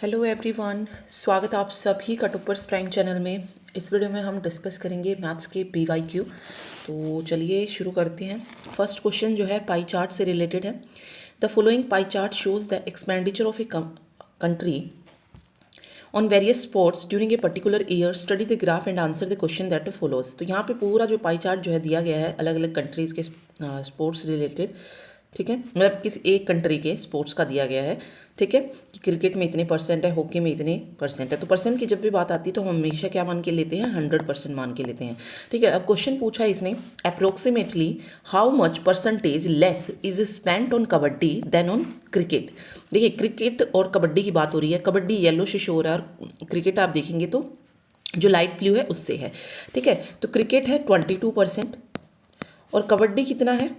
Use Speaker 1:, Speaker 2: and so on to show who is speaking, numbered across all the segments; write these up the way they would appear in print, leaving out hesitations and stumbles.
Speaker 1: Hello everyone, स्वागत आप सभी का टॉपर्स प्राइम चैनल में। इस वीडियो में हम डिस्कस करेंगे मैथ्स के PYQ। तो चलिए शुरू करते हैं। फर्स्ट क्वेश्चन जो है पाई चार्ट से रिलेटेड है। The following pie chart shows the expenditure of a country on various sports during a particular year. Study the graph and answer the question that follows. तो यहाँ पे पूरा जो pie chart जो है दिया गया है अलग अलग कंट्रीज़ के स्पोर्ट्स रिलेटेड, ठीक है, मतलब किसी एक कंट्री के स्पोर्ट्स का दिया गया है, ठीक है, कि क्रिकेट में इतने परसेंट है, हॉकी में इतने परसेंट है। तो परसेंट की जब भी बात आती है तो हम हमेशा क्या मान के लेते हैं, 100% मान के लेते हैं, ठीक है। अब क्वेश्चन पूछा इसने, approximately how much percentage less is spent on kabaddi than on cricket. देखिए क्रिकेट और कबड्डी की बात हो रही है। कबड्डी येलो से शो हो रहा है और क्रिकेट आप देखेंगे तो जो लाइट ब्लू है उससे है, ठीक है। तो क्रिकेट है 22% और कबड्डी कितना है,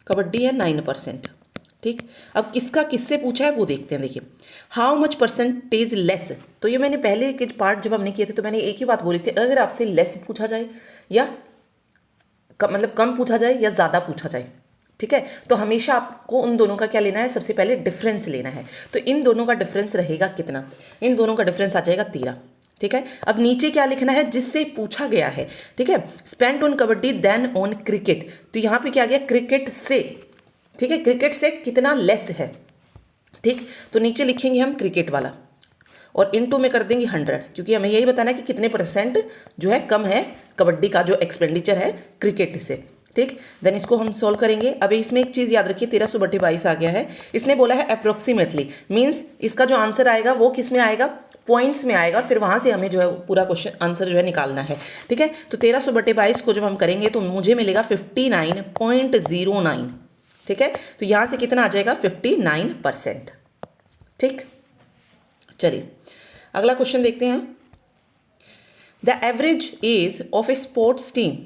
Speaker 1: कबड्डी है 9%, ठीक। अब किसका किससे पूछा है वो देखते हैं। देखिए हाउ मच परसेंटेज लेस, तो ये मैंने पहले के पार्ट जब हमने किए थे तो मैंने एक ही बात बोली थी, अगर आपसे लेस पूछा जाए या मतलब कम पूछा जाए या ज़्यादा पूछा जाए, ठीक है, तो हमेशा आपको उन दोनों का क्या लेना है, सबसे पहले डिफरेंस लेना है। तो इन दोनों का डिफरेंस रहेगा कितना, इन दोनों का डिफरेंस आ जाएगा 13, ठीक है। अब नीचे क्या लिखना है, जिससे पूछा गया है, ठीक है, spent on kabaddi than on cricket. तो यहाँ पे क्या गया, क्रिकेट से, ठीक है, क्रिकेट से कितना लेस है, ठीक। तो नीचे लिखेंगे हम क्रिकेट वाला और इनटू में कर देंगे 100, क्योंकि हमें यही बताना है कि कितने परसेंट जो है कम है कबड्डी का जो एक्सपेंडिचर है क्रिकेट से, ठीक। देन इसको हम सॉल्व करेंगे। अब इसमें एक चीज़ याद रखिए, 1300/22 आ गया है। इसने बोला है अप्रोक्सीमेटली, मीन्स इसका जो आंसर आएगा वो किस में आएगा, पॉइंट्स में आएगा, और फिर वहाँ से हमें जो है पूरा क्वेश्चन आंसर जो है निकालना है, ठीक है। तो 1300/22 को जब हम करेंगे तो मुझे मिलेगा 59.09, ठीक है। तो यहाँ से कितना आ जाएगा, 59%, ठीक। चलिए अगला क्वेश्चन देखते हैं। The average age of a sports team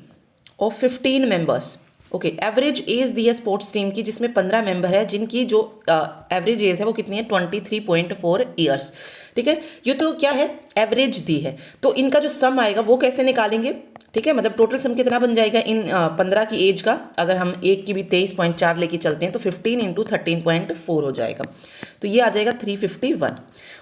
Speaker 1: of 15 members. Okay, average age दी है स्पोर्ट्स टीम की जिसमें 15 मेंबर है, जिनकी जो एवरेज एज है वो कितनी है, 23.4 ईयर्स, ठीक है। ये तो क्या है, एवरेज दी है, तो इनका जो सम आएगा वो कैसे निकालेंगे, ठीक है। मतलब टोटल सम कितना बन जाएगा इन 15 की एज का, अगर हम एक की भी 23.4 लेके चलते हैं तो 15 × 13.4 हो जाएगा, तो ये आ जाएगा 351।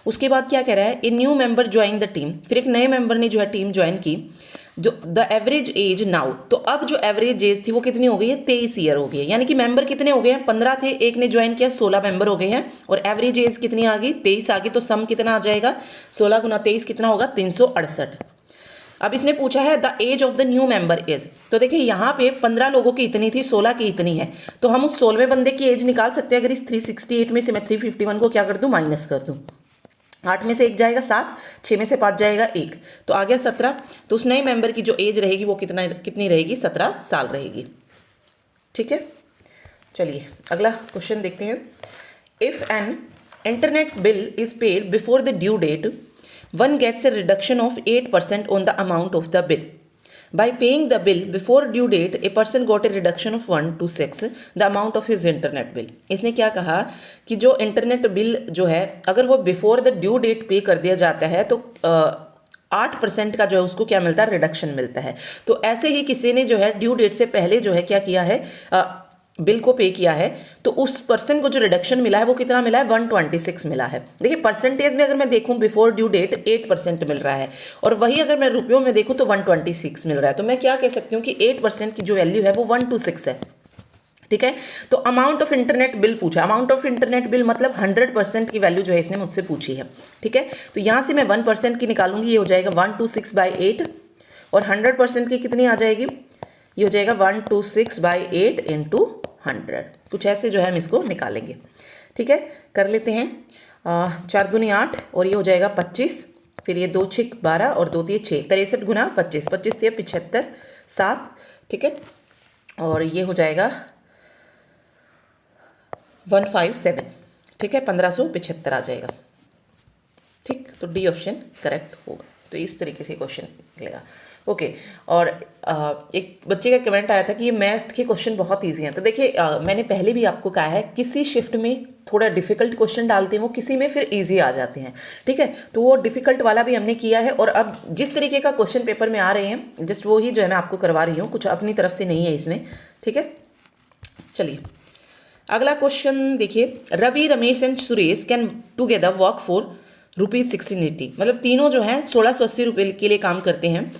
Speaker 1: उसके बाद क्या कह रहा है, a new member join the team, फिर एक नए मेंबर ने जो है टीम ज्वाइन की, जो द एवरेज एज नाउ, तो अब जो एवरेज एज थी वो कितनी हो गई है, 23 ईयर हो गई है। यानी कि मेंबर कितने हो गए हैं, 15 थे, एक ने ज्वाइन किया, 16 मेंबर हो गए हैं, और एवरेज एज कितनी आ गई, 23 आ गई। तो सम कितना आ जाएगा, 16 × 23 कितना होगा, 368। अब इसने पूछा है the age of the new member is, तो देखिए यहाँ पे 15 लोगों की इतनी थी, 16 की इतनी है, तो हम उस 16वें बंदे की एज निकाल सकते हैं। अगर इस 368 में से मैं 351 को क्या कर दूं, माइनस कर दूं। 8 में से 1 जाएगा 7, 6 में से 5 जाएगा 1, तो आ गया 17। तो उस नए मेंबर की जो एज रहेगी वो कितनी रहेगी, 17 साल रहेगी, ठीक है। चलिए अगला क्वेश्चन देखते हैं। If an internet bill is paid before the due date, one gets a reduction of 8% on the amount of the bill. By paying the bill before due date, a person got a reduction of 1 to 6 the amount of his internet bill. इसने क्या कहा कि जो internet bill जो है अगर वो before the due date पे कर दिया जाता है तो 8% का जो है उसको क्या मिलता है, रिडक्शन मिलता है। तो ऐसे ही किसी ने जो है ड्यू डेट से पहले जो है क्या किया है, बिल को पे किया है, तो उस पर्सन को जो रिडक्शन मिला है वो कितना मिला है, 126 मिला है। देखिए परसेंटेज में अगर मैं देखूं बिफोर ड्यू डेट 8% मिल रहा है, और वही अगर मैं रुपयों में देखूं तो 126 मिल रहा है। तो मैं क्या कह सकती हूँ कि 8% की जो वैल्यू है वो 126 है, ठीक है। तो अमाउंट ऑफ इंटरनेट बिल पूछा, अमाउंट ऑफ इंटरनेट बिल मतलब 100% की वैल्यू जो है इसने मुझसे पूछी है, ठीक है। तो यहाँ से मैं 1% की निकालूंगी, ये हो जाएगा 126/8, और 100% की कितनी आ जाएगी, ये हो जाएगा 126/8 × 100। कुछ ऐसे जो है हम इसको निकालेंगे, ठीक है। कर लेते हैं, 4 दूनी 8 और ये हो जाएगा 25, फिर ये 2 6 12 और 2 3 6, 63 × 25, 25 × 75 7, ठीक है, और ये हो जाएगा 157, ठीक है, 1575 आ जाएगा, ठीक। तो डी ऑप्शन करेक्ट होगा। तो इस तरीके से क्वेश्चन निकलेगा, ओके। और एक बच्चे का कमेंट आया था कि ये मैथ के क्वेश्चन बहुत इजी हैं। तो देखिए मैंने पहले भी आपको कहा है, किसी शिफ्ट में थोड़ा डिफिकल्ट क्वेश्चन डालते हैं वो किसी में फिर इजी आ जाते हैं, ठीक है। तो वो डिफिकल्ट वाला भी हमने किया है, और अब जिस तरीके का क्वेश्चन पेपर में आ रहे हैं जस्ट वो ही जो है मैं आपको करवा रही हूँ, कुछ अपनी तरफ से नहीं है इसमें, ठीक है। चलिए अगला क्वेश्चन देखिए, Ravi Ramesh and Suresh can together work for ₹1680, मतलब तीनों जो हैं 1680 के लिए काम करते हैं।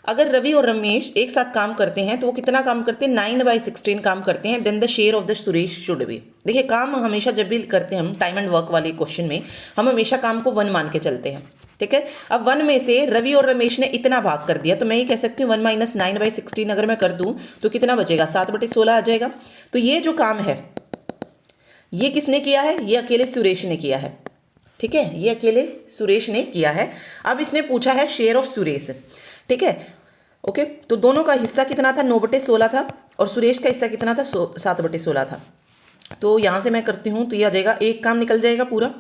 Speaker 1: अगर रवि और रमेश एक साथ काम करते हैं तो वो कितना काम करते हैं, 9/16 काम करते हैं। Then the share of the Suresh should be. देखिए काम हमेशा जब भी करते हैं हम टाइम एंड वर्क वाले क्वेश्चन में, हम हमेशा काम को 1 मान के चलते हैं, ठीक है। अब 1 में से रवि और रमेश ने इतना भाग कर दिया, तो मैं ये कह सकती हूँ 1 - 9/16 अगर मैं कर दूँ तो कितना बचेगा, 7/16 आ जाएगा। तो ये जो काम है ये किसने किया है, ये अकेले सुरेश ने किया है, ठीक है, ये अकेले सुरेश ने किया है। अब इसने पूछा है शेयर ऑफ सुरेश, ठीक है, ओके। तो दोनों का हिस्सा कितना था, 9/16 था, और सुरेश का हिस्सा कितना था, 7/16 था। तो यहाँ से मैं करती हूँ तो ये आ जाएगा, एक काम निकल जाएगा पूरा,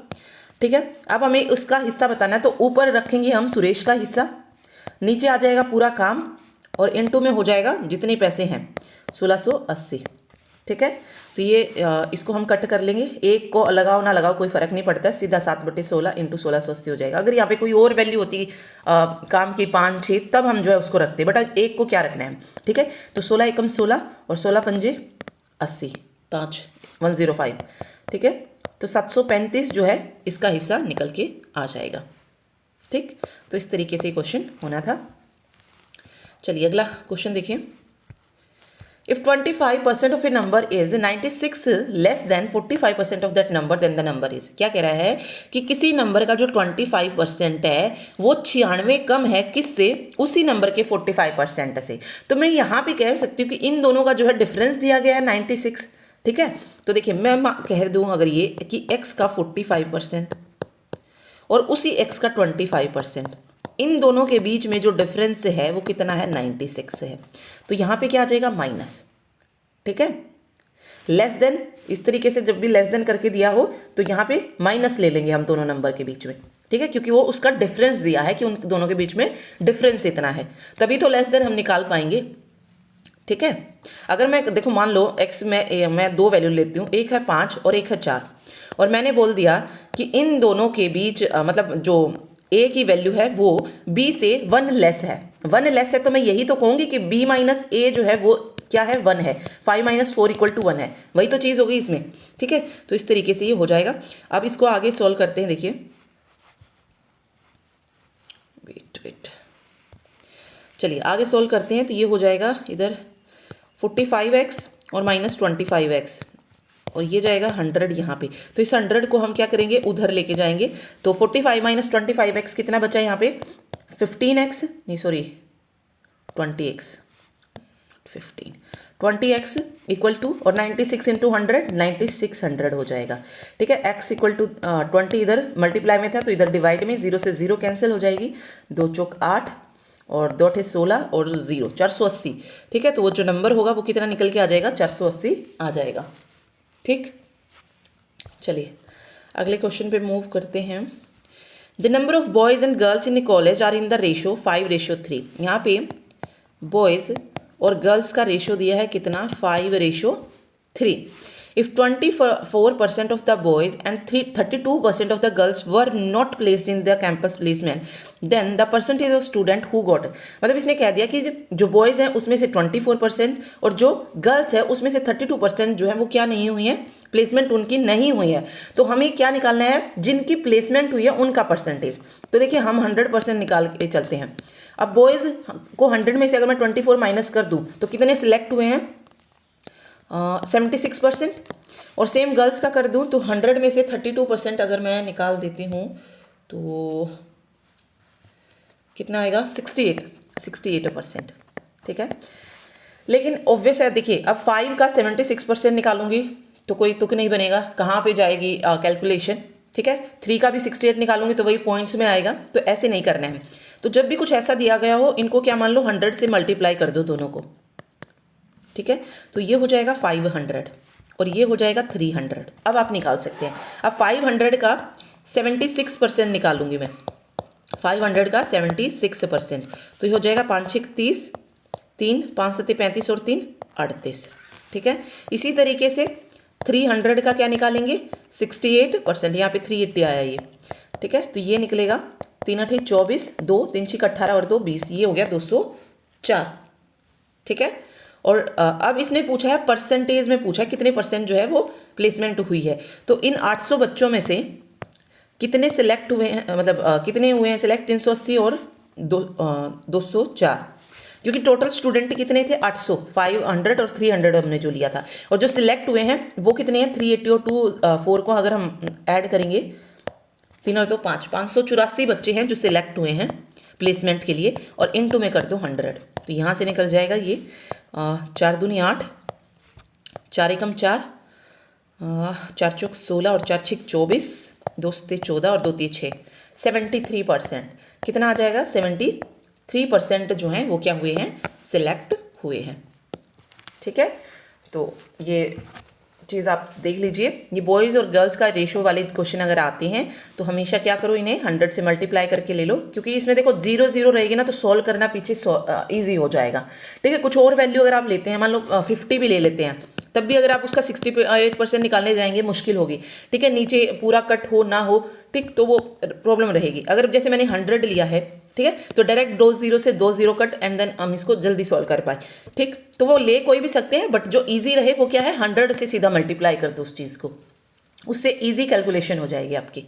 Speaker 1: ठीक है। अब हमें उसका हिस्सा बताना है, तो ऊपर रखेंगे हम सुरेश का हिस्सा, नीचे आ जाएगा पूरा काम, और इनटू में हो जाएगा जितने पैसे हैं 1680, ठीक है। तो ये इसको हम कट कर लेंगे, एक को लगाओ ना लगाओ कोई फ़र्क नहीं पड़ता है, सीधा 7/16 × 1680 हो जाएगा। अगर यहाँ पे कोई और वैल्यू होती काम की 5, 6, तब हम जो है उसको रखते, बट एक को क्या रखना है, ठीक है। तो 16 एकम 16 और 16 पंजे 80, 5 105, ठीक है। तो 735 जो है इसका हिस्सा निकल के आ जाएगा, ठीक। तो इस तरीके से क्वेश्चन होना था। चलिए अगला क्वेश्चन देखिए। If 25% of a number is 96 less than 45% of that number, then the number is, क्या कह रहा है कि किसी नंबर का जो 25% है वो 96 कम है किससे, उसी नंबर के 45% से। तो मैं यहाँ पे कह सकती हूँ कि इन दोनों का जो है डिफरेंस दिया गया है 96, ठीक है। तो देखिए मैं कह दूँ अगर ये कि x का 45% और उसी x का 25%, इन दोनों के बीच में जो डिफरेंस है वो कितना है, 96 है। तो यहाँ पे क्या आ जाएगा, माइनस, ठीक है। लेस देन, इस तरीके से जब भी लेस देन करके दिया हो तो यहाँ पे माइनस ले लेंगे हम दोनों नंबर के बीच में, ठीक है, क्योंकि वो उसका डिफरेंस दिया है कि उन दोनों के बीच में डिफरेंस इतना है, तभी तो लेस देन हम निकाल पाएंगे, ठीक है। अगर मैं देखो मान लो x में मैं 2 वैल्यू लेती हूँ, एक है 5 और एक है 4, और मैंने बोल दिया कि इन दोनों के बीच मतलब जो a की वैल्यू है वो b से 1 लेस है, 1 लेस है, तो मैं यही तो कहूँगी कि b माइनस a जो है वो क्या है, 1 है। 5 - 4 = 1 है, वही तो चीज़ होगी इसमें, ठीक है। तो इस तरीके से ये हो जाएगा। अब इसको आगे सॉल्व करते हैं, देखिए वेट चलिए आगे सॉल्व करते हैं। तो ये हो जाएगा इधर 45x और -25x, और ये जाएगा 100 यहाँ पे। तो इस 100 को हम क्या करेंगे, उधर लेके जाएंगे। तो 45 - 25x कितना बचा यहाँ पे, 15x, नहीं sorry 20x, 20x equal to, और 96 × 100 9600 हो जाएगा, ठीक है। x = 20 इधर मल्टीप्लाई में था तो इधर डिवाइड में, 0 से 0 कैंसिल हो जाएगी, 2 चौक 8 और 2 × 16 और 0 480, ठीक है। तो वो जो नंबर होगा वो कितना निकल के आ जाएगा, 480 आ जाएगा, ठीक। चलिए अगले क्वेश्चन पे मूव करते हैं। The number of boys and girls in the college are in the ratio 5:3। यहाँ पे बॉयज़ और गर्ल्स का रेशो दिया है कितना, 5:3। If 24% of the boys and 32% of the girls were not placed in the campus placement, then the percentage of student who got, मतलब इसने कह दिया कि जो बॉयज़ हैं उसमें से 24% और जो गर्ल्स है उसमें से 32% जो है वो क्या नहीं हुई है, प्लेसमेंट उनकी नहीं हुई है। तो हमें क्या निकालना है, जिनकी प्लेसमेंट हुई है उनका परसेंटेज। तो देखिए हम 100% निकाल के चलते हैं। अब बॉयज़ को 100 में से अगर मैं 24 माइनस कर दूँ तो कितने सिलेक्ट हुए हैं, 76%, और सेम गर्ल्स का कर दूं तो 100 में से 32% अगर मैं निकाल देती हूँ तो कितना आएगा, 68%, ठीक है। लेकिन ऑब्वियस है, देखिए अब 5 का 76% निकालूंगी तो कोई तुक नहीं बनेगा, कहाँ पे जाएगी कैलकुलेशन, ठीक है। 3 का भी 68 निकालूंगी तो वही पॉइंट्स में आएगा, तो ऐसे नहीं करना है। तो जब भी कुछ ऐसा दिया गया हो इनको क्या मान लो, 100 से मल्टीप्लाई कर दो दोनों को, ठीक है। तो ये हो जाएगा 500 और ये हो जाएगा 300। अब आप निकाल सकते हैं। अब 500 का 76% निकालूंगी मैं, 500 का 76%, तो ये हो जाएगा 5 × 6 = 30, 3 5 7 35 और 3 38, ठीक है। इसी तरीके से 300 का क्या निकालेंगे, 68%, यहाँ पे 380 आया ये, ठीक है। तो ये निकलेगा 3 × 8 = 24, 2 3 × 6 = 18 और 2 20, ये हो गया 204, ठीक है। और अब इसने पूछा है परसेंटेज में, पूछा है कितने परसेंट जो है वो प्लेसमेंट हुई है। तो इन 800 बच्चों में से कितने सिलेक्ट हुए हैं, मतलब कितने हुए हैं सिलेक्ट, 380 और 204, क्योंकि टोटल स्टूडेंट कितने थे 800, 500 और 300 हमने जो लिया था, और जो सिलेक्ट हुए हैं वो कितने हैं 380 और 24 को अगर हम ऐड करेंगे 3 और 2 5, 584 बच्चे हैं जो सिलेक्ट हुए हैं प्लेसमेंट के लिए, और इनटू में कर दो 100, तो यहाँ से निकल जाएगा ये 4 दूनी 8, 4 एकम 4, 4 चौक 16 और 4 छिक 24, 2 सते 14 और 2 तीय 6, 73%। कितना आ जाएगा 73% जो हैं वो क्या हुए हैं, सिलेक्ट हुए हैं। ठीक है, तो ये चीज़ आप देख लीजिए। ये बॉयज़ और गर्ल्स का रेशो वाले क्वेश्चन अगर आते हैं तो हमेशा क्या करो, इन्हें 100 से मल्टीप्लाई करके ले लो, क्योंकि इसमें देखो 0 0 रहेगी ना तो सॉल्व करना पीछे ईजी हो जाएगा। ठीक है, कुछ और वैल्यू अगर आप लेते हैं, मान लो 50 भी ले लेते हैं, तब भी अगर आप उसका 68% निकालने जाएंगे मुश्किल होगी। ठीक है, नीचे पूरा कट हो ना हो, ठीक, तो वो प्रॉब्लम रहेगी। अगर जैसे मैंने 100 लिया है, ठीक है, तो डायरेक्ट 2 0 से 2 0 कट एंड देन हम इसको जल्दी सॉल्व कर पाए। ठीक, तो वो ले कोई भी सकते हैं, बट जो इजी रहे वो क्या है 100 से सीधा मल्टीप्लाई कर दो उस चीज़ को, उससे इजी कैलकुलेशन हो जाएगी आपकी।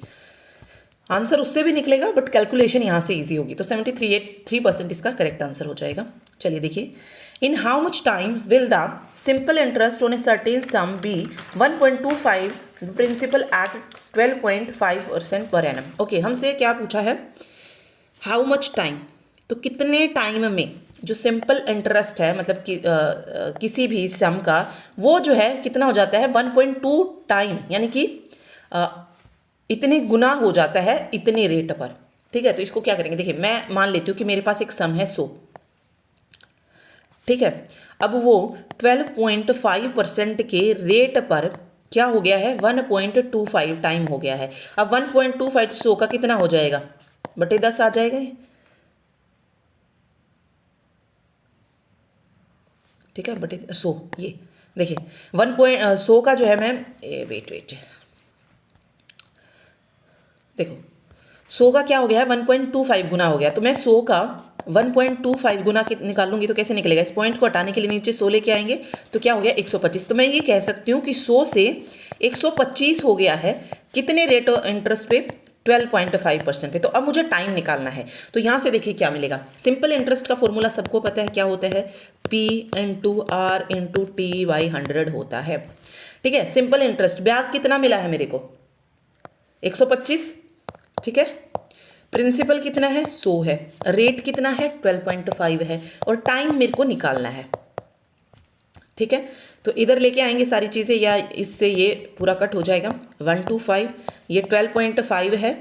Speaker 1: आंसर उससे भी निकलेगा बट कैलकुलेशन यहाँ से इजी होगी, तो 73% इसका करेक्ट आंसर हो जाएगा। चलिए देखिए, in how much time will the simple interest on a certain sum be 1.25 principal at 12.5% per annum. Okay, हमसे क्या पूछा है, हाउ मच टाइम, तो कितने टाइम में जो सिंपल इंटरेस्ट है, मतलब कि किसी भी सम का, वो जो है कितना हो जाता है 1.2 टाइम, यानी कि इतने गुना हो जाता है इतने रेट पर। ठीक है, तो इसको क्या करेंगे, देखिए मैं मान लेती हूँ कि मेरे पास एक सम है 100, ठीक है, अब वो 12.5% के रेट पर क्या हो गया है 1.25 टाइम हो गया है। अब 1.25 100 का कितना हो जाएगा, बटे 10 आ जाएगा, ठीक है, बटे 100। ये देखिए 100 का जो है मैं वेट देखो 100 का क्या हो गया है 1.25 गुना हो गया, तो मैं 100 का 1.25 गुना निकालूंगी तो कैसे निकलेगा, इस पॉइंट को हटाने के लिए नीचे 100 लेके आएंगे तो क्या हो गया 125। तो मैं ये कह सकती हूँ कि 100 से 125 हो गया है कितने रेट ऑफ इंटरेस्ट पे 12.5% पे। तो अब मुझे टाइम निकालना है, तो यहाँ से देखिए क्या मिलेगा, सिंपल इंटरेस्ट का फॉर्मूला सबको पता है क्या होता है, P into R into T by 100 होता है। ठीक है, सिंपल इंटरेस्ट ब्याज कितना मिला है मेरे को 125, ठीक है, प्रिंसिपल कितना है 100 है, रेट कितना है 12.5 है, और टाइम मेरे को निकालना है। ठीक है, तो इधर लेके आएंगे सारी चीज़ें, या इससे ये पूरा कट हो जाएगा 125, ये 12.5 है,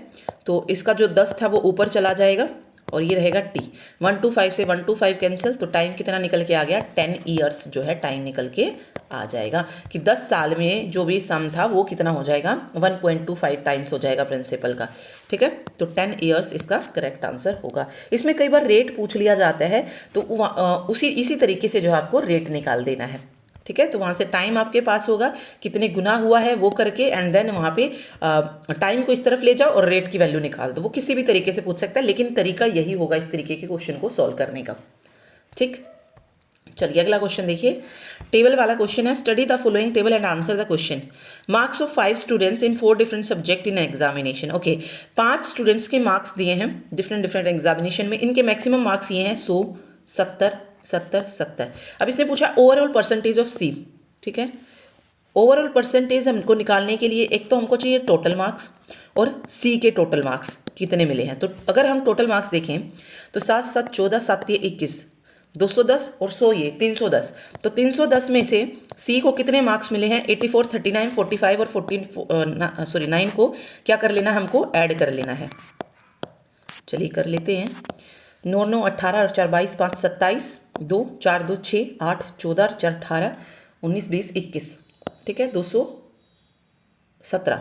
Speaker 1: तो इसका जो 10 था वो ऊपर चला जाएगा और ये रहेगा टी। 125 से 125 कैंसिल, तो टाइम कितना निकल के आ गया 10 ईयर्स जो है टाइम निकल के आ जाएगा, कि 10 साल में जो भी सम था वो कितना हो जाएगा 1.25 टाइम्स हो जाएगा प्रिंसिपल का। ठीक है, तो 10 ईयर्स इसका करेक्ट आंसर होगा। इसमें कई बार रेट पूछ लिया जाता है, तो इसी तरीके से जो है आपको रेट निकाल देना है। ठीक है, तो वहाँ से टाइम आपके पास होगा, कितने गुना हुआ है वो करके, एंड देन वहाँ पे टाइम को इस तरफ ले जाओ और रेट की वैल्यू निकाल दो। वो किसी भी तरीके से पूछ सकता है, लेकिन तरीका यही होगा इस तरीके के क्वेश्चन को सॉल्व करने का। ठीक, चलिए अगला क्वेश्चन देखिए, टेबल वाला क्वेश्चन है, study the following table and answer the question. Marks of 5 students in 4 different subject in examination. Okay, 5 students के मार्क्स दिए हैं डिफरेंट एग्जामिनेशन में, इनके मैक्सिमम मार्क्स ये हैं 100, 70, 70, 70। अब इसने पूछा ओवरऑल परसेंटेज ऑफ सी। ठीक है, ओवरऑल परसेंटेज हमको निकालने के लिए एक तो हमको चाहिए टोटल मार्क्स और सी के टोटल मार्क्स कितने मिले हैं। तो अगर हम टोटल मार्क्स देखें तो 7 7 14, 7 21, 210 और 100 ये 310। तो 310 में से सी को कितने मार्क्स मिले हैं 84, 39, 45 और 9 को क्या कर लेना, हमको ऐड कर लेना है। चलिए कर लेते हैं, 9 9 18 और 4 22, 5 27, 2 4 2 6 8 14 और 4 18, 19 20 21। ठीक है, 217।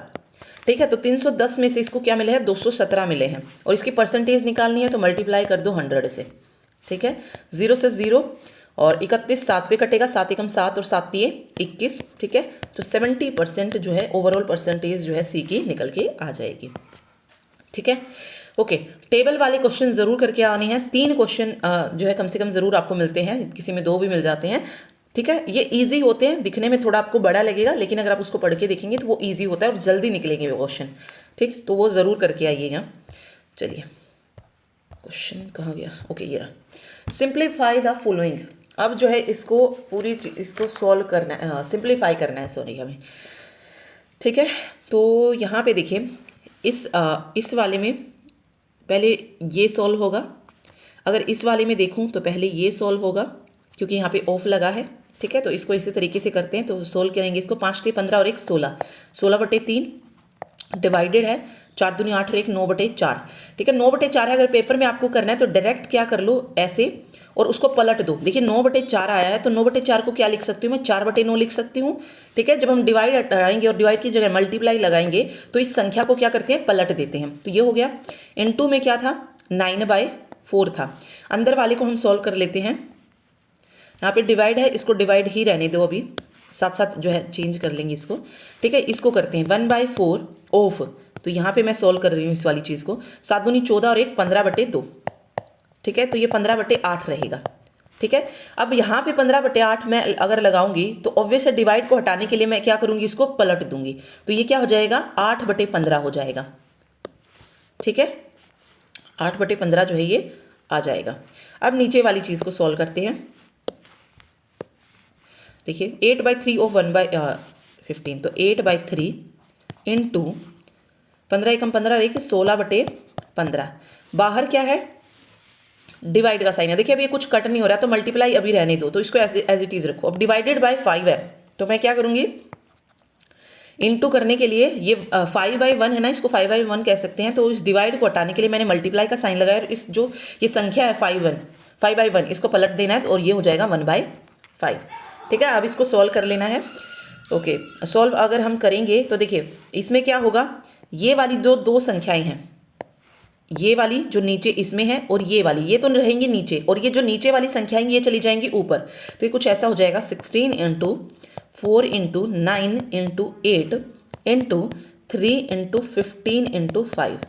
Speaker 1: ठीक है, तो 310 में से इसको क्या मिले हैं 217 मिले हैं, और इसकी परसेंटेज निकालनी है तो मल्टीप्लाई कर दो 100 से। ठीक है, 0 से 0 और 31 7 पे कटेगा, 7 एकम 7 और 7 तिये 21। ठीक है, तो 70% जो है ओवरऑल परसेंटेज जो है सी की निकल के आ जाएगी। ठीक है, ओके, टेबल वाले क्वेश्चन जरूर करके आने हैं। 3 क्वेश्चन जो है कम से कम जरूर आपको मिलते हैं, किसी में 2 भी मिल जाते हैं। ठीक है, ये इजी होते हैं, दिखने में थोड़ा आपको बड़ा लगेगा, लेकिन अगर आप उसको पढ़ के देखेंगे तो वो इजी होता है और जल्दी निकलेंगे वो क्वेश्चन। ठीक, तो वो ज़रूर करके आइएगा। चलिए क्वेश्चन कहाँ गया, ओके ये रहा। Simplify the following. अब जो है इसको इसको सॉल्व करना है, सिंप्लीफाई करना है, सॉरी हमें। ठीक है, तो यहाँ पे देखिए इस वाले में पहले ये सॉल्व होगा, अगर इस वाले में देखूँ तो पहले ये सॉल्व होगा क्योंकि यहाँ पे ऑफ लगा है। ठीक है, तो इसको इसी तरीके से करते हैं, तो सोल्व करेंगे इसको। 5 3 15 और 1 16, 16/3 डिवाइडेड है 4 दूनी 8 और 1 9/4। ठीक है, 9/4 है। अगर पेपर में आपको करना है तो डायरेक्ट क्या कर लो, ऐसे और उसको पलट दो। देखिए 9/4 आया है, तो 9/4 को क्या लिख सकती हूँ मैं, 4/9 लिख सकती हूँ। ठीक है, जब हम डिवाइड हटाएंगे और डिवाइड की जगह मल्टीप्लाई लगाएंगे तो इस संख्या को क्या करते हैं, पलट देते हैं। तो ये हो गया। इनटू में क्या था, 9/4 था। अंदर वाले को हम सॉल्व कर लेते हैं। यहाँ पे डिवाइड है, इसको डिवाइड ही रहने दो, अभी साथ साथ जो है चेंज कर लेंगे इसको। ठीक है, इसको करते हैं 1/4 ऑफ, तो यहाँ पे मैं सॉल्व कर रही हूँ इस वाली चीज़ को। 7 दूनी 14 और 1 15/2। ठीक है, तो ये 15/8 रहेगा। ठीक है, अब यहाँ पे 15/8 मैं अगर लगाऊंगी तो ऑब्वियस है डिवाइड को हटाने के लिए मैं क्या करूँगी, इसको पलट दूंगी। तो ये क्या हो जाएगा, 8/15 हो जाएगा। ठीक है, 8/15 जो है ये आ जाएगा। अब नीचे वाली चीज़ को सॉल्व करते हैं। देखिए 8/3 ऑफ 1/15, तो 8/3 इंटू 15 एकम 15 एक 16/15। बाहर क्या है, डिवाइड का साइन है। देखिए अब ये कुछ कट नहीं हो रहा, तो मल्टीप्लाई अभी रहने दो, तो इसको एज इट इज रखो। अब डिवाइडेड बाय 5 है, तो मैं क्या करूँगी, इनटू करने के लिए ये 5/1 है ना, इसको 5/1 कह सकते हैं। तो इस डिवाइड को हटाने के लिए मैंने मल्टीप्लाई का साइन लगाया, और इस जो ये संख्या है 5/1 इसको पलट देना है, तो और ये हो जाएगा 1/5। ठीक है, अब इसको सॉल्व कर लेना है। ओके, सॉल्व अगर हम करेंगे तो देखिए इसमें क्या होगा, ये वाली जो दो संख्याएं हैं, ये वाली जो नीचे इसमें है और ये वाली, ये तो रहेंगी नीचे, और ये जो नीचे वाली संख्याएं ये चली जाएंगी ऊपर। तो ये कुछ ऐसा हो जाएगा 16 × 4 × 9 × 8 × 3 × 15 × 5।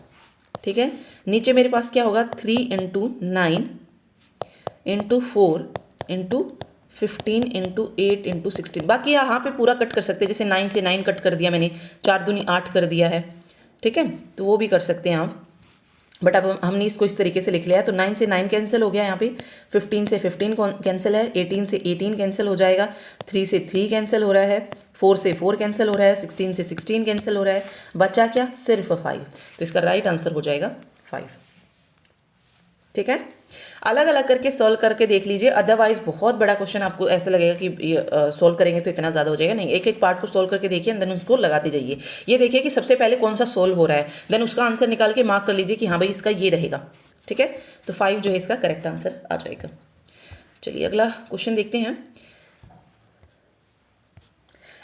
Speaker 1: ठीक है, नीचे मेरे पास क्या होगा, 3 × 9 × 4 × 15 × 8 × 16। बाकी यहाँ पे पूरा कट कर सकते हैं, जैसे 9 से 9 कट कर दिया मैंने, 4 दूनी 8 कर दिया है। ठीक है, तो वो भी कर सकते हैं आप, बट अब हमने इसको इस तरीके से लिख लिया है। तो 9 से 9 कैंसिल हो गया यहाँ पे, 15 से 15 कैंसिल है, 18 से 18 कैंसिल हो जाएगा, 3 से 3 कैंसिल हो रहा है, 4 से 4 कैंसिल हो रहा है, 16 से 16 कैंसिल हो रहा है, बचा क्या, सिर्फ 5। तो इसका राइट आंसर हो जाएगा 5। ठीक है, अलग अलग करके सॉल्व करके देख लीजिए, अदरवाइज बहुत बड़ा क्वेश्चन आपको ऐसा लगेगा कि सॉल्व करेंगे तो इतना ज़्यादा हो जाएगा। नहीं, एक एक पार्ट को सॉल्व करके देखिए, देन उसको लगाते जाइए। ये देखिए कि सबसे पहले कौन सा सॉल्व हो रहा है, देन उसका आंसर निकाल के मार्क कर लीजिए कि हाँ भाई इसका ये रहेगा। ठीक है, तो 5 जो है इसका करेक्ट आंसर आ जाएगा। चलिए अगला क्वेश्चन देखते हैं।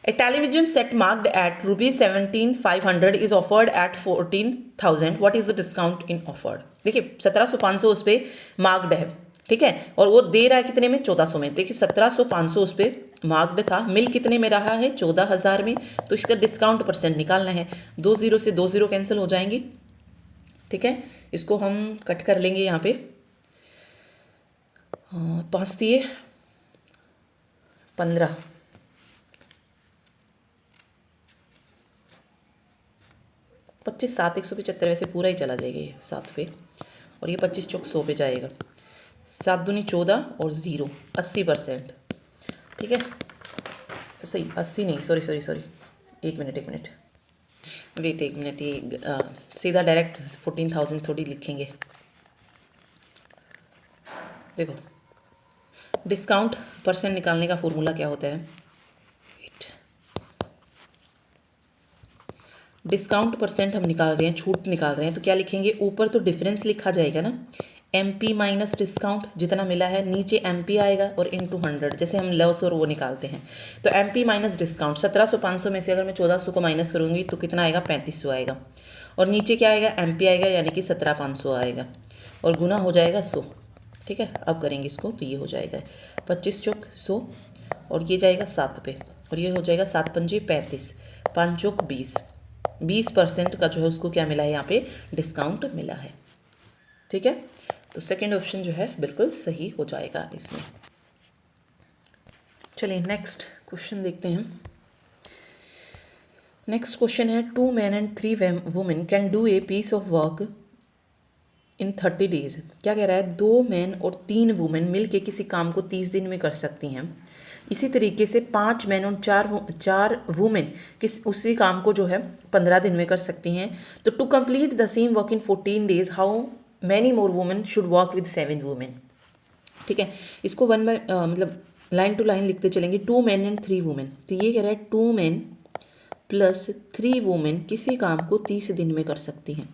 Speaker 1: A television set marked at ₹17,500 is offered at 14,000. What is the discount in offered? देखिए 1700-500 उस पर मार्क्ड है। ठीक है, और वो दे रहा है कितने में, 1400 में। देखिए 1700-500 उस पर मार्क्ड था, मिल कितने में रहा है, 14,000 में। तो इसका डिस्काउंट परसेंट निकालना है। 2 0 से 2 0 कैंसिल हो जाएंगी। ठीक है, इसको हम कट कर लेंगे यहाँ पे। 5 दिए 15, 25 7 175, वैसे पूरा ही चला जाएगा ये 7 पे, और ये 25 चौक 100 पे जाएगा। 7 दूनी 14 और 0 80%। ठीक है, तो सही 80 नहीं, सॉरी, एक मिनट वेट, एक मिनट, ये सीधा डायरेक्ट 14,000 थोड़ी लिखेंगे। देखो डिस्काउंट परसेंट निकालने का फॉर्मूला क्या होता है, डिस्काउंट परसेंट हम निकाल रहे हैं, छूट निकाल रहे हैं, तो क्या लिखेंगे, ऊपर तो डिफरेंस लिखा जाएगा ना, MP माइनस डिस्काउंट जितना मिला है, नीचे MP आएगा और इंटू 100, जैसे हम लॉस और वो निकालते हैं। तो MP माइनस डिस्काउंट 1700-500 में से अगर मैं 1400 को माइनस करूँगी तो कितना आएगा, 3500 आएगा, और नीचे क्या आएगा, MP आएगा, यानी कि 17,500 आएगा, और गुना हो जाएगा 100। ठीक है, अब करेंगे इसको, तो ये हो जाएगा 25 चौक 100, और ये जाएगा 7 पे, और ये हो जाएगा 7 पंजे 35, 5 चौक 20% का जो है उसको क्या मिला है, यहाँ पे डिस्काउंट मिला है। ठीक है, तो सेकंड ऑप्शन जो है बिल्कुल सही हो जाएगा इसमें। चलिए नेक्स्ट क्वेश्चन देखते हैं। नेक्स्ट क्वेश्चन है 2 men and 3 women can do a piece of work in 30 days. क्या कह रहा है, 2 मैन और 3 वुमेन मिल के किसी काम को 30 दिन में कर सकती हैं। इसी तरीके से 5 मैन और 4 वुमेन उसी काम को जो है 15 दिन में कर सकती हैं। तो to complete the same work in 14 days how many more women should work with 7 women. ठीक है, इसको वन बाय मतलब लाइन टू लाइन लिखते चलेंगे। 2 मैन एंड 3 वुमेन, तो ये कह रहा है 2 मैन प्लस 3 वुमेन किसी काम को 30 दिन में कर सकती हैं।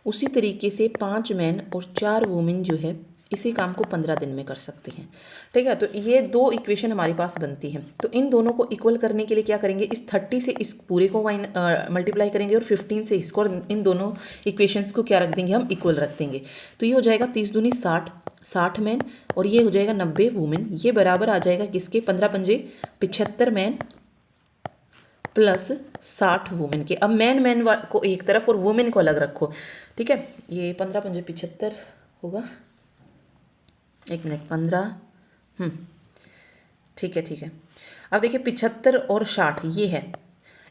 Speaker 1: उसी तरीके से 5 मैन और 4 वुमेन जो है इसी काम को 15 दिन में कर सकती हैं। ठीक है, तो ये 2 इक्वेशन हमारे पास बनती हैं। तो इन दोनों को इक्वल करने के लिए क्या करेंगे, इस 30 से इस पूरे को मल्टीप्लाई करेंगे और 15 से इसको, और इन दोनों इक्वेशंस को क्या रख देंगे, हम इक्वल रख देंगे। तो ये हो जाएगा 30 दूनी 60 मैन और ये हो जाएगा 90 वुमेन। ये बराबर आ जाएगा किसके, 15 पंजे 75 मैन प्लस 60 वुमेन के। अब मैन को एक तरफ और वुमेन को अलग रखो। ठीक है, ये 15 पंजे 75 होगा, 1 मिनट 15, ठीक है। अब देखिए 75 और 60 ये है,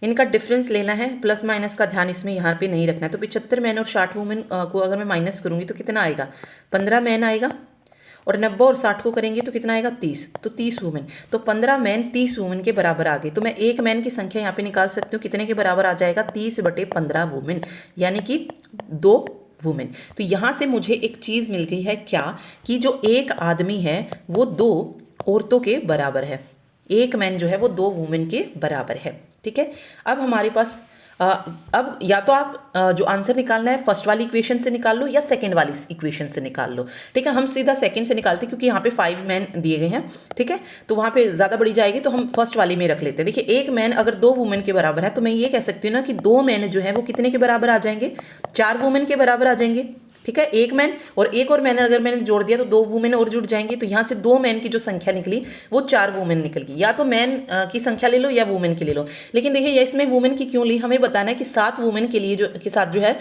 Speaker 1: इनका डिफरेंस लेना है, प्लस माइनस का ध्यान इसमें यहाँ पे नहीं रखना है। तो 75 मैन और 60 वुमेन को अगर मैं माइनस करूँगी तो कितना आएगा, 15 मैन आएगा, और 90 और 60 को करेंगे तो कितना आएगा, 30, तो 30 वुमेन। तो 15 मैन 30 वुमेन के बराबर आ गए। तो मैं एक मैन की संख्या यहाँ पे निकाल सकती हूँ, कितने के बराबर आ जाएगा, 30/15 वुमेन, यानी कि 2 वुमेन। तो यहाँ से मुझे एक चीज़ मिल गई है, क्या कि जो एक आदमी है वो 2 औरतों के बराबर है, एक मैन जो है वो 2 वुमेन के बराबर है। ठीक है, अब हमारे पास अब या तो आप जो आंसर निकालना है फर्स्ट वाली इक्वेशन से निकाल लो या सेकंड वाली इक्वेशन से निकाल लो। ठीक है, हम सीधा सेकंड से निकालते क्योंकि यहाँ पे 5 मैन दिए गए हैं। ठीक है, तो वहाँ पे ज़्यादा बड़ी जाएगी, तो हम फर्स्ट वाली में रख लेते हैं। देखिए एक मैन अगर 2 वुमेन के बराबर है तो मैं ये कह सकती हूँ ना कि 2 मैन जो है वो कितने के बराबर आ जाएंगे, 4 वुमेन के बराबर आ जाएंगे। ठीक है, एक मैन और एक और मैन अगर मैंने जोड़ दिया तो 2 वुमेन और जुड़ जाएंगी। तो यहाँ से 2 मैन की जो संख्या निकली वो 4 वुमेन निकल गई। या तो मैन की संख्या ले लो या वुमेन की ले लो, लेकिन देखिए इसमें वुमेन की क्यों ली, हमें बताना है कि 7 वुमेन के लिए जो के साथ जो है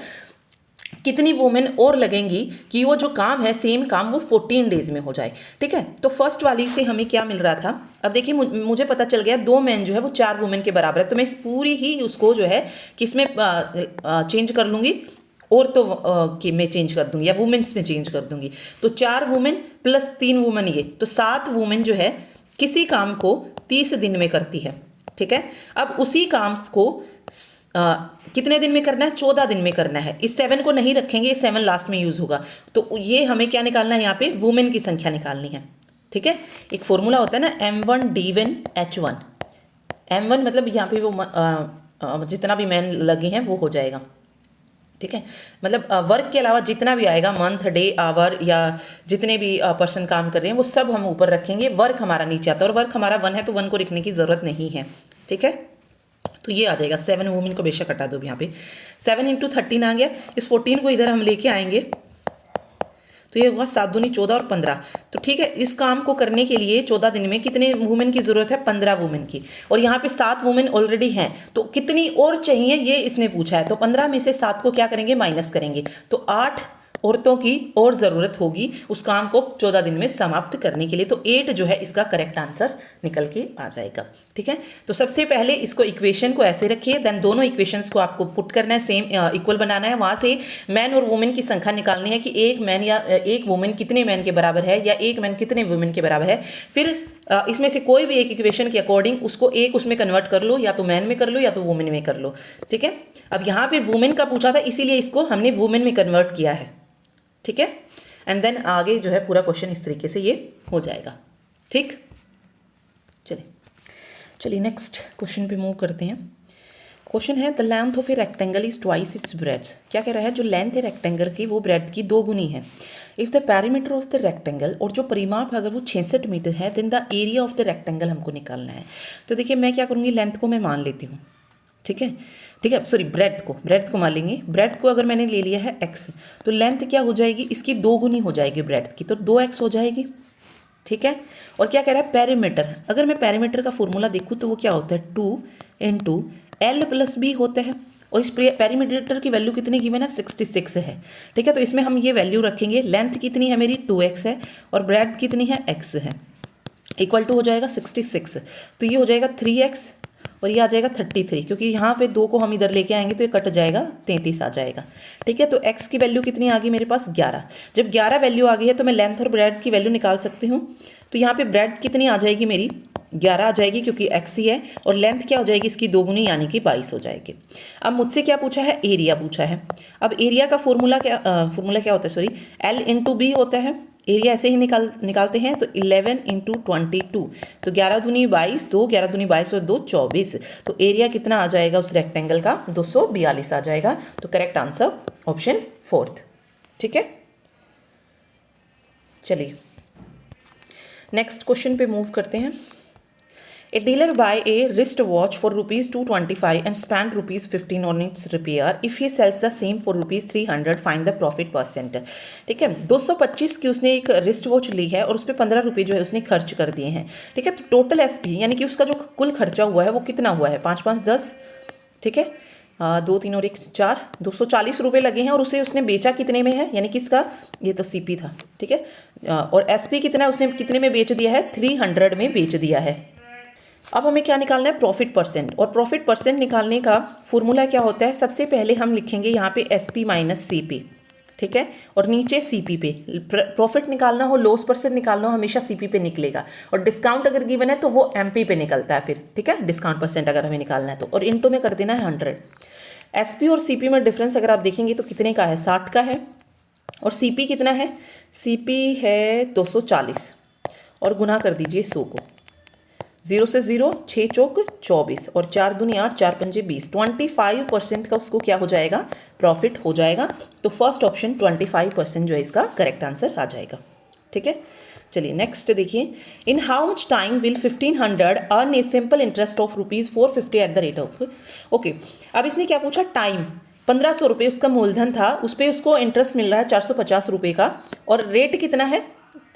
Speaker 1: कितनी वुमेन और लगेंगी कि वो जो काम है सेम काम वो 14 डेज में हो जाए। ठीक है, तो फर्स्ट वाली से हमें क्या मिल रहा था, अब देखिए मुझे पता चल गया 2 मैन जो है वो 4 वुमेन के बराबर है। तो मैं इस पूरी ही उसको जो है किसमें चेंज कर लूँगी, और तो कि मैं चेंज कर दूंगी या वुमेन्स में चेंज कर दूंगी। तो 4 वुमेन प्लस 3 वुमेन, ये तो 7 वुमेन जो है किसी काम को 30 दिन में करती है। ठीक है, अब उसी काम को कितने दिन में करना है, 14 दिन में करना है। इस 7 को नहीं रखेंगे, ये 7 लास्ट में यूज होगा। तो ये हमें क्या निकालना है, यहाँ पे वुमेन की संख्या निकालनी है। ठीक है, एक फॉर्मूला होता है ना M1D1H1, M1 मतलब यहाँ पे वो जितना भी मैन लगे हैं वो हो जाएगा। ठीक है, मतलब वर्क के अलावा जितना भी आएगा, मंथ, डे, आवर या जितने भी पर्सन काम कर रहे हैं वो सब हम ऊपर रखेंगे। वर्क हमारा नीचे आता है, और वर्क हमारा 1 है तो 1 को लिखने की ज़रूरत नहीं है। ठीक है, तो ये आ जाएगा 7 वुमेन को बेशक हटा दो, यहाँ पे 7 × 13 आ गया। इस 14 को इधर हम लेके आएंगे तो ये होगा 7 दूनी 14 और 15। तो ठीक है, इस काम को करने के लिए 14 दिन में कितने वुमेन की ज़रूरत है, 15 वुमेन की, और यहाँ पे 7 वुमेन ऑलरेडी हैं। तो कितनी और चाहिए ये इसने पूछा है, तो 15 में से 7 को क्या करेंगे, माइनस करेंगे। तो 8 औरतों की और ज़रूरत होगी उस काम को 14 दिन में समाप्त करने के लिए। तो 8 जो है इसका करेक्ट आंसर निकल के आ जाएगा। ठीक है, तो सबसे पहले इसको इक्वेशन को ऐसे रखिए, देन दोनों इक्वेशंस को आपको पुट करना है, सेम इक्वल बनाना है। वहाँ से मैन और वुमेन की संख्या निकालनी है कि एक मैन या एक वुमेन कितने मैन के बराबर है, या एक मैन कितने वुमेन के बराबर है। फिर इसमें से कोई भी एक इक्वेशन के अकॉर्डिंग उसको एक उसमें कन्वर्ट कर लो, या तो मैन में कर लो या तो वुमेन में कर लो। ठीक है, अब यहाँ पे वुमेन का पूछा था इसीलिए इसको हमने वुमेन में कन्वर्ट किया है। ठीक है, एंड देन आगे जो है पूरा क्वेश्चन इस तरीके से ये हो जाएगा। ठीक, चलिए नेक्स्ट क्वेश्चन पे मूव करते हैं। क्वेश्चन है the length of a rectangle is twice its breadth. क्या कह रहा है, जो लेंथ है रेक्टेंगल की वो ब्रेड्थ की 2 गुनी है। If the perimeter of the rectangle, और जो परिमाप अगर वो 66 मीटर है, then the area of the rectangle हमको निकालना है। तो देखिए मैं क्या करूँगी, लेंथ को मैं मान लेती हूँ। ठीक है, सॉरी ब्रेड्थ को मान लेंगे। ब्रेड्थ को अगर मैंने ले लिया है x, तो लेंथ क्या हो जाएगी, इसकी 2 गुनी हो जाएगी ब्रेड्थ की, तो 2x हो जाएगी। ठीक है, और क्या कह रहा है, पेरीमीटर, अगर मैं पेरीमीटर का फॉर्मूला देखूँ तो वो क्या होता है, 2 × L + B होता है, और इस पेरीमीटर की वैल्यू कितनी गिवन है, 66 है। ठीक है, तो इसमें हम ये वैल्यू रखेंगे। लेंथ कितनी है मेरी, 2x है, और ब्रेड्थ कितनी है, x है, इक्वल टू हो जाएगा 66। तो ये हो जाएगा 3x और ये आ जाएगा 33, क्योंकि यहाँ पे 2 को हम इधर लेके आएंगे तो ये कट जाएगा, 33 आ जाएगा। ठीक है, तो x की वैल्यू कितनी आ गई मेरे पास 11। जब 11 वैल्यू आ गई है तो मैं लेंथ और ब्रेड की वैल्यू निकाल सकती हूँ। तो यहाँ पे ब्रेड कितनी आ जाएगी मेरी 11 आ जाएगी, क्योंकि x ही है, और लेंथ क्या हो जाएगी इसकी 2 गुनी यानी कि 22 हो जाएगी। अब मुझसे क्या पूछा है, एरिया पूछा है। अब एरिया का फॉर्मूला क्या होता है, सॉरी, L इंटू बी होता है। एरिया ऐसे ही निकालते हैं, तो 11 इंटू 22, तो 11 दूनी 22, 2 11 दूनी 22 और 2 24। तो एरिया कितना आ जाएगा उस रेक्टेंगल का, 242 आ जाएगा। तो करेक्ट आंसर ऑप्शन 4। ठीक है, चलिए नेक्स्ट क्वेश्चन पे मूव करते हैं। A dealer buy a wristwatch for rupees 225 and spend rupees 15 on its repair. If he sells the same for rupees 300, find the profit %। ठीक है, 225 की उसने एक रिस्ट वॉच ली है और उस पर 15 रुपये जो है उसने खर्च कर दिए हैं। ठीक है, तो टोटल एसपी यानी कि उसका जो कुल खर्चा हुआ है वो कितना हुआ है, 5 5 10, ठीक है, 2 3 और 1 4, 240 रुपये लगे हैं। और उसे उसने बेचा कितने में है, यानी कि इसका ये तो सीपी था। ठीक है, और एसपी कितना है, उसने कितने में बेच दिया है, 300 में बेच दिया है। अब हमें क्या निकालना है, प्रॉफिट %। और प्रॉफिट % निकालने का फॉर्मूला क्या होता है, सबसे पहले हम लिखेंगे यहाँ पे SP माइनस CP। ठीक है, और नीचे CP पे प्रॉफिट निकालना हो, लॉस % निकालना हो, हमेशा CP पे निकलेगा। और डिस्काउंट अगर गिवन है तो वो MP पे निकलता है फिर। ठीक है, डिस्काउंट % अगर हमें निकालना है तो, और इनटू में कर देना है 100। SP और CP में डिफरेंस अगर आप देखेंगे तो कितने का है, 60 का है। और CP कितना है, CP है 240, और गुना कर दीजिए 100 को, 0 से 0, 6 चौक 24, और 4 दूनी 8, 4 पंजे 20, 25% का उसको क्या हो जाएगा, प्रॉफिट हो जाएगा। तो फर्स्ट ऑप्शन 25% जो है इसका करेक्ट आंसर आ जाएगा। ठीक है, चलिए नेक्स्ट देखिए। In how much time will 1500 earn a simple interest of ₹450 at the rate of, okay. अब इसने क्या पूछा, टाइम 1500 रुपये उसका मूलधन था, उस पर उसको इंटरेस्ट मिल रहा है 450 रुपये का, और रेट कितना है,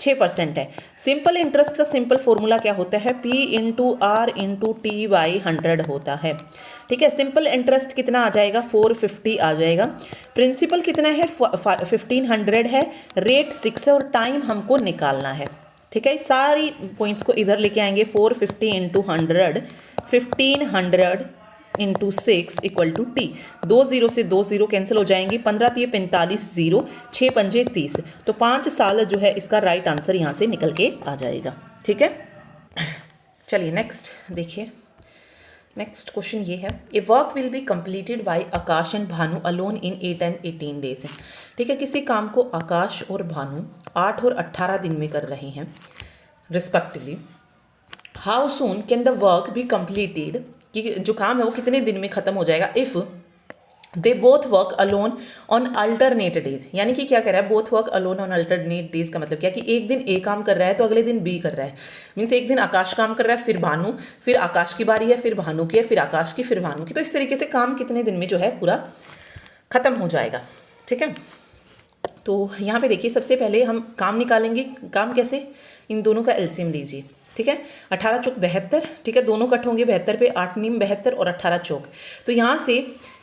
Speaker 1: 6% है। सिंपल इंटरेस्ट का सिंपल फॉर्मूला क्या होता है, P into R into T by 100 होता है। ठीक है, सिंपल इंटरेस्ट कितना आ जाएगा, 450 आ जाएगा। प्रिंसिपल कितना है, 1500 है, रेट 6 है, और टाइम हमको निकालना है। ठीक है, सारी पॉइंट्स को इधर लेके आएंगे, 450 into 100, 1500 into 6 equal to T। 2 0 से 2 0 कैंसिल हो जाएंगी, 15 3 45 0, 6 पंजे 30, तो 5 साल जो है इसका राइट आंसर यहाँ से निकल के आ जाएगा। ठीक है, चलिए नेक्स्ट देखिए। नेक्स्ट क्वेश्चन ये है, a work will be completed by Akash and Bhanu alone in 8 and 18 days. ठीक है, किसी काम को आकाश और भानु 8 और 18 दिन में कर रहे हैं respectively. How soon can the work be completed, कि जो काम है वो कितने दिन में खत्म हो जाएगा, if they both work alone on alternate days. यानी कि क्या कर रहा है, both work alone on alternate days का मतलब क्या, कि एक दिन ए काम कर रहा है तो अगले दिन बी कर रहा है। मीन्स एक दिन आकाश काम कर रहा है, फिर भानु, फिर आकाश की बारी है, फिर भानु की है, फिर आकाश की, फिर भानु की। तो इस तरीके से काम कितने दिन में जो है पूरा खत्म हो जाएगा। ठीक है, तो यहाँ पे देखिए, सबसे पहले हम काम निकालेंगे। काम कैसे, इन दोनों का एलसीएम लीजिए। ठीक है, 18 चौक 72, ठीक है, दोनों कट होंगे 72 पे, 8 नीम 72 और 18 चौक। तो यहाँ से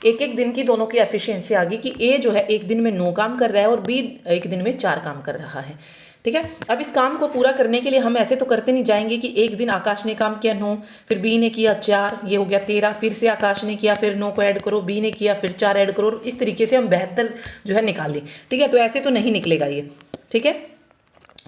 Speaker 1: एक एक दिन की दोनों की एफिशिएंसी आ गई कि ए जो है एक दिन में 9 काम कर रहा है और बी एक दिन में 4 काम कर रहा है। ठीक है, अब इस काम को पूरा करने के लिए हम ऐसे तो करते नहीं जाएंगे कि एक दिन आकाश ने काम किया 9, फिर बी ने किया 4, ये हो गया 13, फिर से आकाश ने किया, फिर 9 को ऐड करो, बी ने किया, फिर 4 ऐड करो, इस तरीके से हम 72 जो है निकालें। ठीक है, तो ऐसे तो नहीं निकलेगा ये। ठीक है,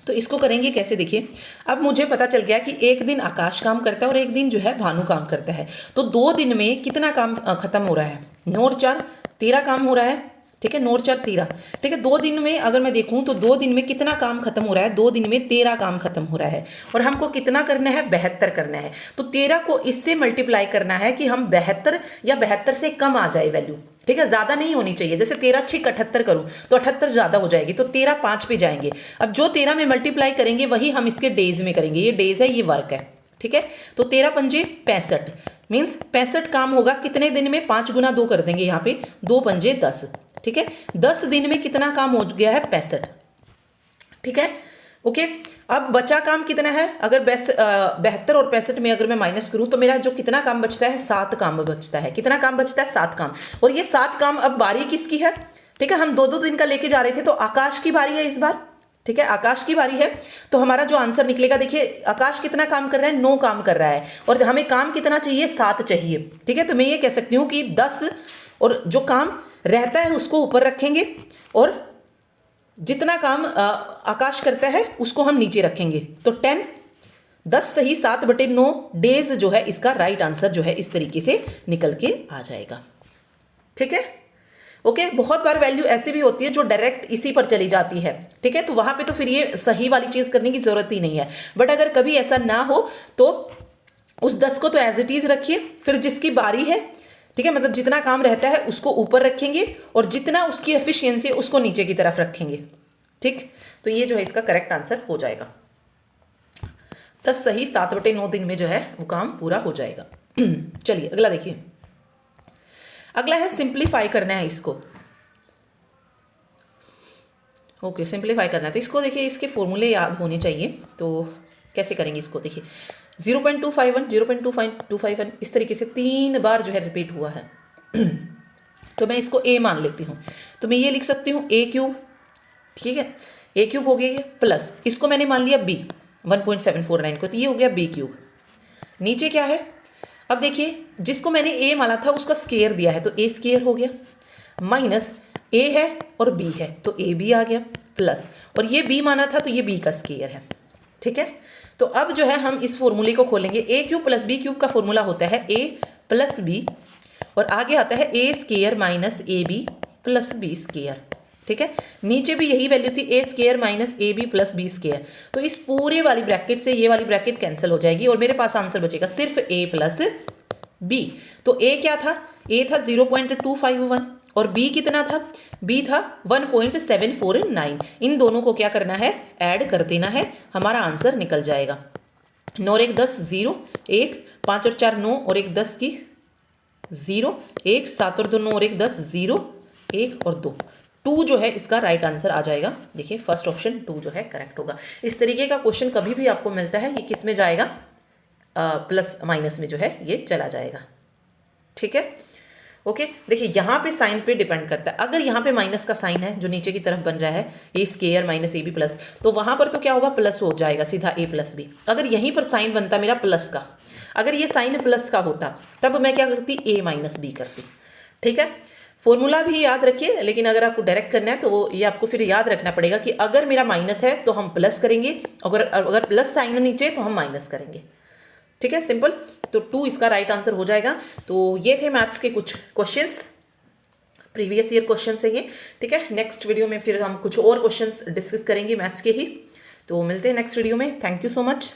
Speaker 1: तो इसको करेंगे कैसे, देखिए। अब मुझे पता चल गया कि एक दिन आकाश काम करता है और एक दिन जो है भानु काम करता है। तो 2 दिन में कितना काम खत्म हो रहा है, 9 और 4 13 काम हो रहा है। ठीक है, 9 और 4 13। ठीक है, 2 दिन में अगर मैं देखूं तो 2 दिन में कितना काम खत्म हो रहा है, 2 दिन में 13 काम खत्म हो रहा है। और हमको कितना करना है, 72 करना है। तो 13 को इससे मल्टीप्लाई करना है कि हम 72 या 72 से कम आ जाए वैल्यू। ठीक है, ज़्यादा नहीं होनी चाहिए। जैसे 13 6 78 करूँ तो 78 ज़्यादा हो जाएगी, तो 13 5 पे जाएंगे। अब जो 13 में मल्टीप्लाई करेंगे वही हम इसके डेज में करेंगे। ये डेज है, ये वर्क है। ठीक है, तो 13 पंजे 65, मीन्स 65 काम होगा कितने दिन में, 5 गुना 2 कर देंगे यहाँ पे, 2 पंजे 10। ठीक है, 10 दिन में कितना काम हो गया है, 65। ठीक है, ओके। अब बचा काम कितना है, अगर 72 और 65 में अगर मैं माइनस करूं तो मेरा जो कितना काम बचता है, 7 काम बचता है। कितना काम बचता है, 7 काम। और ये 7 काम अब बारी किसकी है, ठीक है, हम 2-2 दिन का लेके जा रहे थे, तो आकाश की बारी है इस बार। ठीक है, आकाश की बारी है, तो हमारा जो आंसर निकलेगा, देखिए आकाश कितना काम कर रहा है, 9 काम कर रहा है, और हमें काम कितना चाहिए, 7 चाहिए। ठीक है, तो मैं ये कह सकती हूँ कि 10, और जो काम रहता है उसको ऊपर रखेंगे, और जितना काम आकाश करता है उसको हम नीचे रखेंगे। तो 10 सही 7/9 डेज जो है इसका राइट आंसर जो है इस तरीके से निकल के आ जाएगा। ठीक है, ओके। बहुत बार वैल्यू ऐसी भी होती है जो डायरेक्ट इसी पर चली जाती है। ठीक है, तो वहां पे तो फिर ये सही वाली चीज करने की जरूरत ही नहीं है। बट अगर कभी ऐसा ना हो तो उस 10 को तो एज इट इज रखिए, फिर जिसकी बारी है, ठीक है, मतलब जितना काम रहता है उसको ऊपर रखेंगे, और जितना उसकी एफिशिएंसी है उसको नीचे की तरफ रखेंगे। ठीक, तो ये जो है इसका करेक्ट आंसर हो जाएगा। 10 सही 7/9 दिन में जो है वो काम पूरा हो जाएगा। चलिए अगला देखिए। अगला है सिंप्लीफाई करना है इसको। ओके, सिंप्लीफाई करना है, तो इसको देखिए इसके फॉर्मूले याद होने चाहिए। तो कैसे करेंगे इसको, देखिए 0.251 0.251 इस तरीके से 3 बार जो है रिपीट हुआ है। तो मैं इसको a मान लेती हूँ, तो मैं ये लिख सकती हूँ a³। ठीक है, a³ हो गया ये, प्लस इसको मैंने मान लिया b 1.749 को, तो ये हो गया b³। नीचे क्या है, अब देखिए जिसको मैंने a माना था उसका स्केयर दिया है, तो a² हो गया, माइनस a है और b है तो ab आ गया, प्लस और ये b माना था तो ये b का स्केयर है। ठीक है, तो अब जो है हम इस फॉर्मूले को खोलेंगे। a³ प्लस b³ का फॉर्मूला होता है a प्लस b, और आगे आता है a² minus ab plus b²। ठीक है, नीचे भी यही वैल्यू थी a² minus ab plus b²। तो इस पूरे वाली ब्रैकेट से ये वाली ब्रैकेट कैंसिल हो जाएगी और मेरे पास आंसर बचेगा सिर्फ a प्लस b। तो a क्या था, a था 0.251 और b कितना था, b था 1.749। इन दोनों को क्या करना है, ऐड कर देना है, हमारा आंसर निकल जाएगा। 9 और 1 10 0 1, 5 और 4 9 और 1 10 की 0 1, 7 और 2 9 और 1 10 0 1 और 2 2 जो है इसका राइट आंसर आ जाएगा। देखिए फर्स्ट ऑप्शन 2 जो है करेक्ट होगा। इस तरीके का क्वेश्चन कभी भी आपको मिलता है, ये किस में जाएगा, प्लस माइनस में जो है ये चला जाएगा। ठीक है, ओके। देखिए यहाँ पे साइन पे डिपेंड करता है, अगर यहाँ पे माइनस का साइन है जो नीचे की तरफ बन रहा है a² माइनस ab प्लस, तो वहां पर तो क्या होगा, प्लस हो जाएगा सीधा a प्लस b। अगर यहीं पर साइन बनता मेरा प्लस का, अगर ये साइन प्लस का होता तब मैं क्या करती, a माइनस b करती। ठीक है, फॉर्मूला भी याद रखिए, लेकिन अगर आपको डायरेक्ट करना है तो वो ये आपको फिर याद रखना पड़ेगा कि अगर मेरा माइनस है तो हम प्लस करेंगे, अगर प्लस साइन नीचे तो हम माइनस करेंगे। ठीक है, सिंपल। तो 2 इसका राइट आंसर हो जाएगा। तो ये थे मैथ्स के कुछ क्वेश्चंस, प्रीवियस ईयर क्वेश्चन है ये। ठीक है, नेक्स्ट वीडियो में फिर हम कुछ और क्वेश्चंस डिस्कस करेंगे मैथ्स के ही। तो मिलते हैं नेक्स्ट वीडियो में। Thank you so much.